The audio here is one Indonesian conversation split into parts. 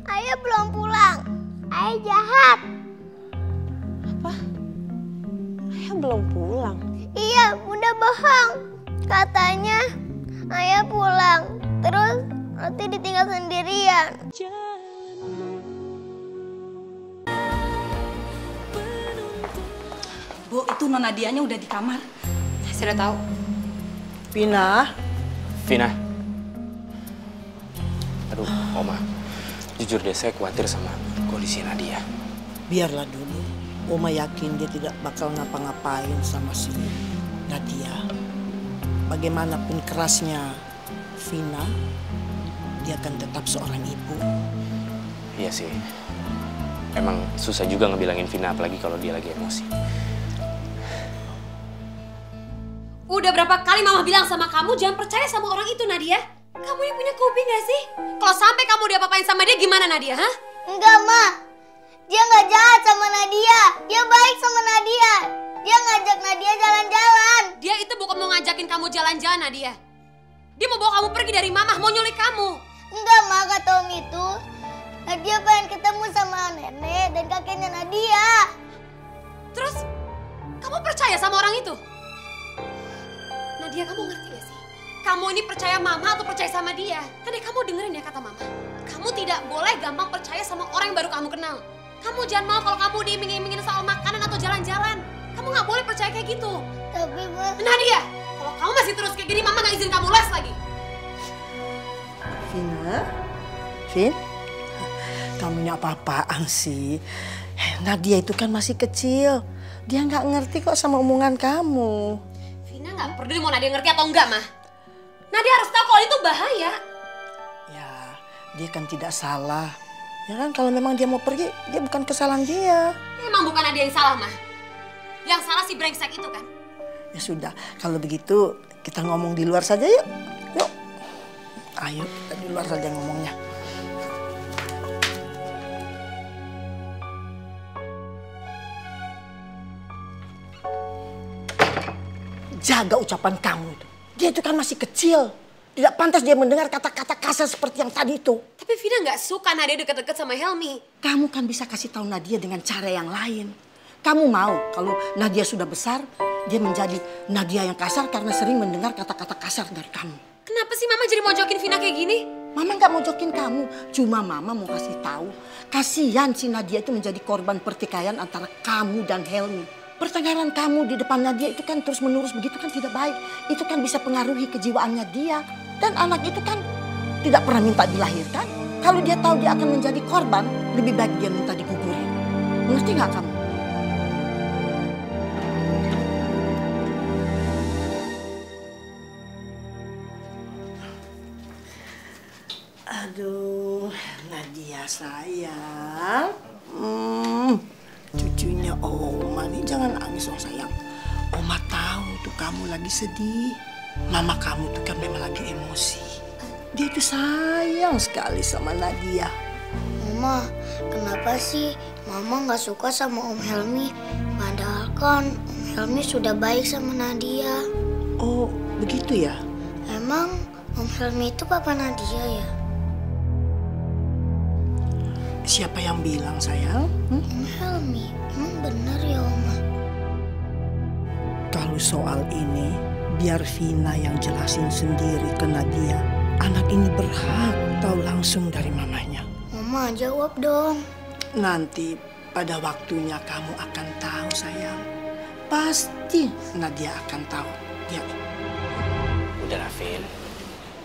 Ayah belum pulang. Ayah jahat. Apa? Ayah belum pulang? Iya, Bunda bohong. Katanya ayah pulang, terus nanti ditinggal sendirian. Bu, itu Nona Dianya udah di kamar. Saya udah tahu. Vina. Vina. Aduh, Oma. Jujur deh, saya khawatir sama kondisi Nadia. Biarlah dulu. Oma yakin dia tidak bakal ngapa-ngapain sama si Nadia. Bagaimanapun kerasnya Vina, dia akan tetap seorang ibu. Iya sih. Emang susah juga ngebilangin Vina, apalagi kalau dia lagi emosi. Udah berapa kali Mama bilang sama kamu jangan percaya sama orang itu, Nadia. Kamu ini punya kuping gak sih? Kalau sampai kamu diapa-apain sama dia gimana, Nadia, hah? Enggak, Ma. Dia nggak jahat sama Nadia. Dia baik sama Nadia. Dia ngajak Nadia jalan-jalan. Dia itu bukan mau ngajakin kamu jalan-jalan, Nadia. Dia mau bawa kamu pergi dari Mama, mau nyulik kamu. Enggak, Ma, kata Om itu. Nadia pengen ketemu sama nenek dan kakeknya Nadia. Terus, kamu percaya sama orang itu? Nadia, kamu ngerti gak sih? Kamu ini percaya Mama atau percaya sama dia? Tadi kamu dengerin ya kata Mama. Kamu tidak boleh gampang percaya sama orang yang baru kamu kenal. Kamu jangan mau kalau kamu diiming-imingin soal makanan atau jalan-jalan. Kamu nggak boleh percaya kayak gitu. Tapi, Ma... Nadia, kalau kamu masih terus kayak gini, Mama nggak izin kamu les lagi. Vina? Vin? Kamu ini apa-apaan sih? Nadia itu kan masih kecil. Dia nggak ngerti kok sama omongan kamu. Vina nggak peduli mau Nadia ngerti atau enggak, Mah. Nadia harus tahu kalau itu bahaya. Ya, dia kan tidak salah. Ya kan, kalau memang dia mau pergi, dia bukan kesalahan dia. Emang bukan Nadia yang salah, Mah. Yang salah si brengsek itu kan. Ya sudah, kalau begitu kita ngomong di luar saja yuk. Yuk. Ayo, kita di luar saja ngomongnya. Jaga ucapan kamu itu. Dia itu kan masih kecil. Tidak pantas dia mendengar kata-kata kasar seperti yang tadi itu. Tapi Vina nggak suka Nadia deket-deket sama Helmi. Kamu kan bisa kasih tahu Nadia dengan cara yang lain. Kamu mau kalau Nadia sudah besar, dia menjadi Nadia yang kasar karena sering mendengar kata-kata kasar dari kamu. Kenapa sih Mama jadi mojokin Vina kayak gini? Mama nggak mojokin kamu, cuma Mama mau kasih tahu. Kasihan si Nadia itu menjadi korban pertikaian antara kamu dan Helmi. Pertengkaran kamu di depan Nadia itu kan terus-menerus begitu kan tidak baik. Itu kan bisa pengaruhi kejiwaannya dia. Dan anak itu kan tidak pernah minta dilahirkan. Kalau dia tahu dia akan menjadi korban, lebih baik dia minta digugurin. Mengerti nggak kamu? Aduh, Nadia sayang. Cucunya Oma nih, jangan nangis dong sayang. Oma tahu tuh kamu lagi sedih. Mama kamu tuh kan memang lagi emosi. Dia tuh sayang sekali sama Nadia. Mama, kenapa sih Mama nggak suka sama Om Helmi? Padahal kan Om Helmi sudah baik sama Nadia. Oh, begitu ya? Emang Om Helmi itu papa Nadia ya? Siapa yang bilang sayang? Om Helmi, emang benar ya Oma? Kalau soal ini, biar Vina yang jelasin sendiri ke Nadia. Anak ini berhak tahu langsung dari mamanya. Mama, jawab dong. Nanti pada waktunya kamu akan tahu sayang. Pasti Nadia akan tahu. Ya. Udahlah, Vin.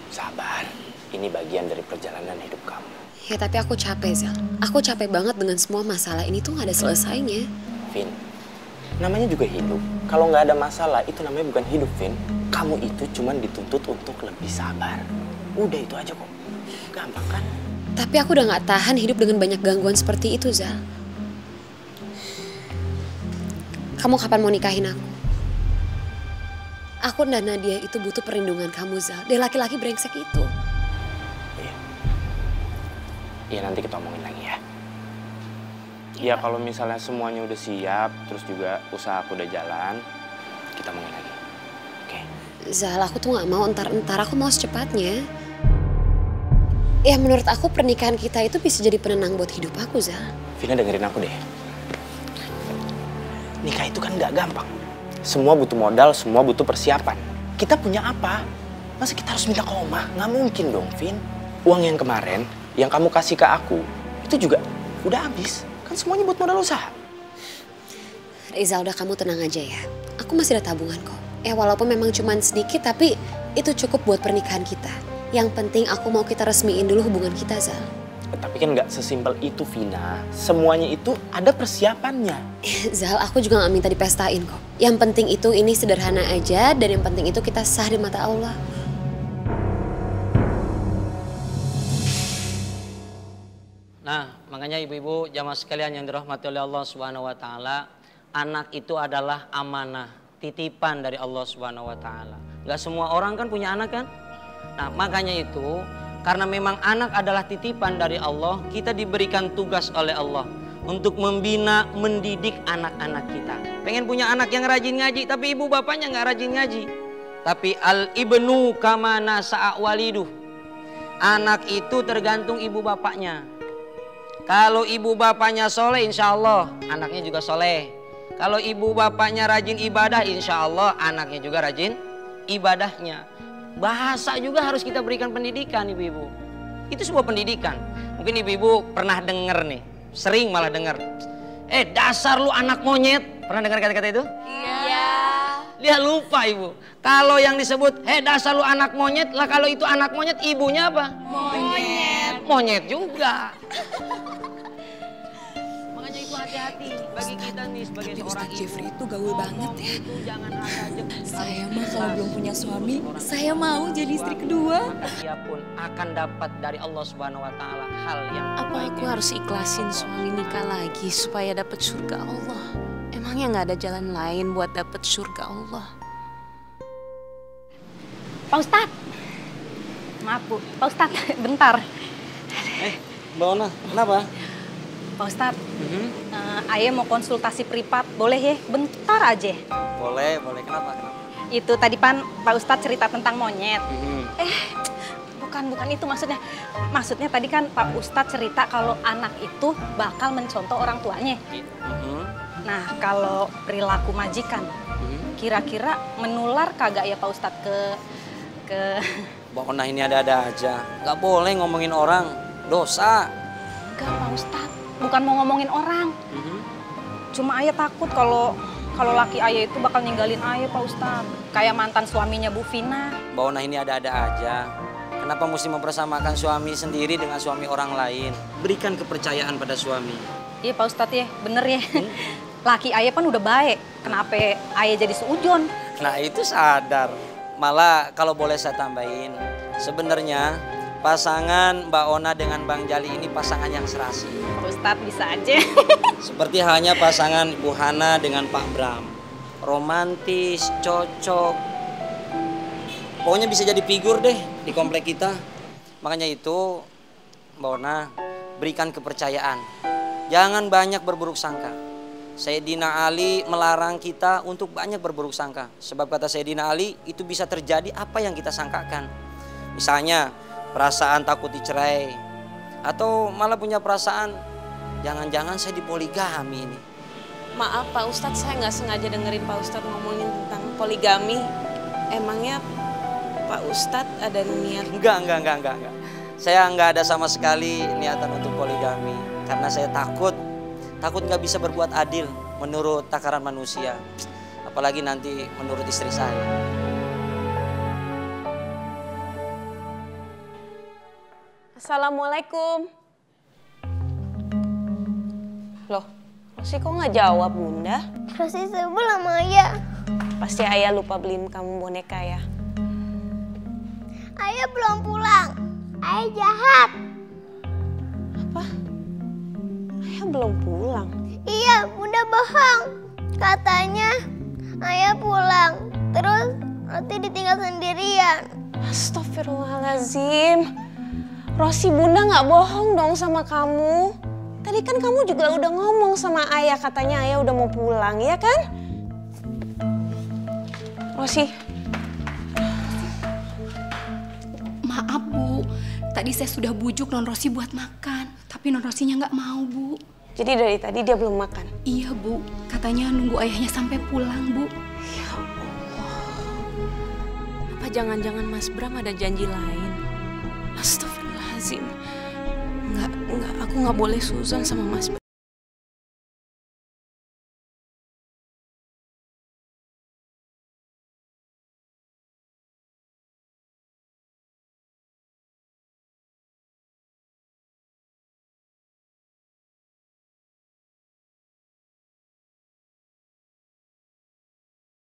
Sabar. Ini bagian dari perjalanan hidup kamu. Ya tapi aku capek, Zal. Aku capek banget dengan semua masalah ini tuh gak ada selesainya. Vin, namanya juga hidup. Kalau nggak ada masalah, itu namanya bukan hidup, Vin. Kamu itu cuma dituntut untuk lebih sabar. Udah itu aja kok. Gampang kan? Tapi aku udah gak tahan hidup dengan banyak gangguan seperti itu, Zal. Kamu kapan mau nikahin aku? Aku dan Nadia itu butuh perlindungan kamu, Zal. Dari laki-laki brengsek itu. Iya, nanti kita omongin lagi ya. Ya kalau misalnya semuanya udah siap, terus juga usaha aku udah jalan, kita omongin lagi. Oke? Zal, aku tuh gak mau entar-entar, aku mau secepatnya. Ya menurut aku pernikahan kita itu bisa jadi penenang buat hidup aku, Zal. Vina dengerin aku deh. Nikah itu kan gak gampang. Semua butuh modal, semua butuh persiapan. Kita punya apa? Masa kita harus minta ke Oma? Nggak mungkin dong, Vin. Uang yang kemarin, yang kamu kasih ke aku, itu juga udah habis. Kan semuanya buat modal usaha. Rizal, udah kamu tenang aja ya. Aku masih ada tabungan kok. Ya walaupun memang cuma sedikit, tapi itu cukup buat pernikahan kita. Yang penting aku mau kita resmiin dulu hubungan kita, Zal. Tapi kan nggak sesimpel itu, Vina. Semuanya itu ada persiapannya. Zal, aku juga gak minta dipestain kok. Yang penting itu ini sederhana aja, dan yang penting itu kita sah di mata Allah. Nah, makanya ibu-ibu jamaah sekalian yang dirahmati oleh Allah Subhanahu wa taala, anak itu adalah amanah, titipan dari Allah Subhanahu wa taala. Gak semua orang kan punya anak kan? Nah, makanya itu karena memang anak adalah titipan dari Allah, kita diberikan tugas oleh Allah untuk membina, mendidik anak-anak kita. Pengen punya anak yang rajin ngaji, tapi ibu bapaknya nggak rajin ngaji. Tapi al-ibnu kama nasa'a waliduh. Anak itu tergantung ibu bapaknya. Kalau ibu bapaknya soleh, insya Allah anaknya juga soleh. Kalau ibu bapaknya rajin ibadah, insya Allah anaknya juga rajin ibadahnya. Bahasa juga harus kita berikan pendidikan, ibu-ibu. Itu sebuah pendidikan. Mungkin ibu-ibu pernah dengar nih, sering malah dengar. Dasar lu anak monyet. Pernah dengar kata-kata itu? Iya. Dia lupa, ibu. Kalau yang disebut, dasar lu anak monyet, lah kalau itu anak monyet, ibunya apa? Monyet. Monyet juga. Makanya ibu hati-hati bagi kita nih sebagai seorang ibu. Jeffrey itu gaul banget ya. Jangan ada Saya mah kalau belum punya suami, saya mau jadi istri kedua. maka dia pun akan dapat dari Allah Subhanahu wa taala hal yang Apa aku harus ikhlasin suami nikah lagi supaya dapat surga Allah? Emangnya nggak ada jalan lain buat dapat surga Allah? Pak Ustadz. Maaf Bu, Pak Ustadz, bentar. Mbak Ona, kenapa? Pak Ustadz, Ayah mau konsultasi privat, boleh ya? Bentar aja. Boleh, kenapa? Itu tadi Pak Ustadz cerita tentang monyet. Bukan itu maksudnya. Maksudnya tadi kan Pak Ustadz cerita kalau anak itu bakal mencontoh orang tuanya. Nah, kalau perilaku majikan, kira-kira menular kagak ya Pak Ustadz ke... Mbak Ona ini ada-ada aja. Nggak boleh ngomongin orang, dosa. Enggak Pak Ustadz, bukan mau ngomongin orang. Cuma Ayah takut kalau laki Ayah itu bakal ninggalin Ayah Pak Ustadz. Kayak mantan suaminya Bu Vina. Mbak Ona ini ada-ada aja. Kenapa mesti mempersamakan suami sendiri dengan suami orang lain? Berikan kepercayaan pada suami. Iya Pak Ustadz ya, bener ya. Laki Ayah kan udah baik, kenapa Ayah jadi seujon? Nah itu sadar. Malah kalau boleh saya tambahin, sebenarnya pasangan Mbak Ona dengan Bang Jali ini pasangan yang serasi. Pak Ustadz bisa aja. Seperti halnya pasangan Ibu Hana dengan Pak Bram. Romantis, cocok. Pokoknya bisa jadi figur deh di komplek kita. Makanya itu Mbak Ona berikan kepercayaan. Jangan banyak berburuk sangka. Sayyidina Ali melarang kita untuk banyak berburuk sangka. Sebab kata Sayyidina Ali itu bisa terjadi apa yang kita sangkakan. Misalnya perasaan takut dicerai. Atau malah punya perasaan jangan-jangan saya dipoligami ini. Maaf Pak Ustadz, saya nggak sengaja dengerin Pak Ustadz ngomongin tentang poligami. Emangnya Pak Ustadz ada niat? Enggak. Saya nggak ada sama sekali niatan untuk poligami. Karena saya takut nggak bisa berbuat adil menurut takaran manusia. Apalagi nanti menurut istri saya. Assalamualaikum. Loh, Rosi kok nggak jawab Bunda? Rosi sebel sama Ayah. Pasti Ayah lupa beliin kamu boneka ya. Ayah belum pulang. Ayah jahat. Apa? Ayah belum pulang. Iya, Bunda bohong. Katanya Ayah pulang. Terus nanti ditinggal sendirian. Astagfirullahaladzim. Rosi, Bunda nggak bohong dong sama kamu. Tadi kan kamu juga udah ngomong sama Ayah, katanya Ayah udah mau pulang, ya kan? Rosi. Maaf Bu, tadi saya sudah bujuk Non Rosi buat makan, tapi Non Rosinya nggak mau, Bu. Jadi dari tadi dia belum makan? Iya, Bu. Katanya nunggu ayahnya sampai pulang, Bu. Ya Allah. Apa jangan-jangan Mas Bram ada janji lain? Astagfirullahaladzim. Enggak, aku nggak boleh suzon sama Mas Bram.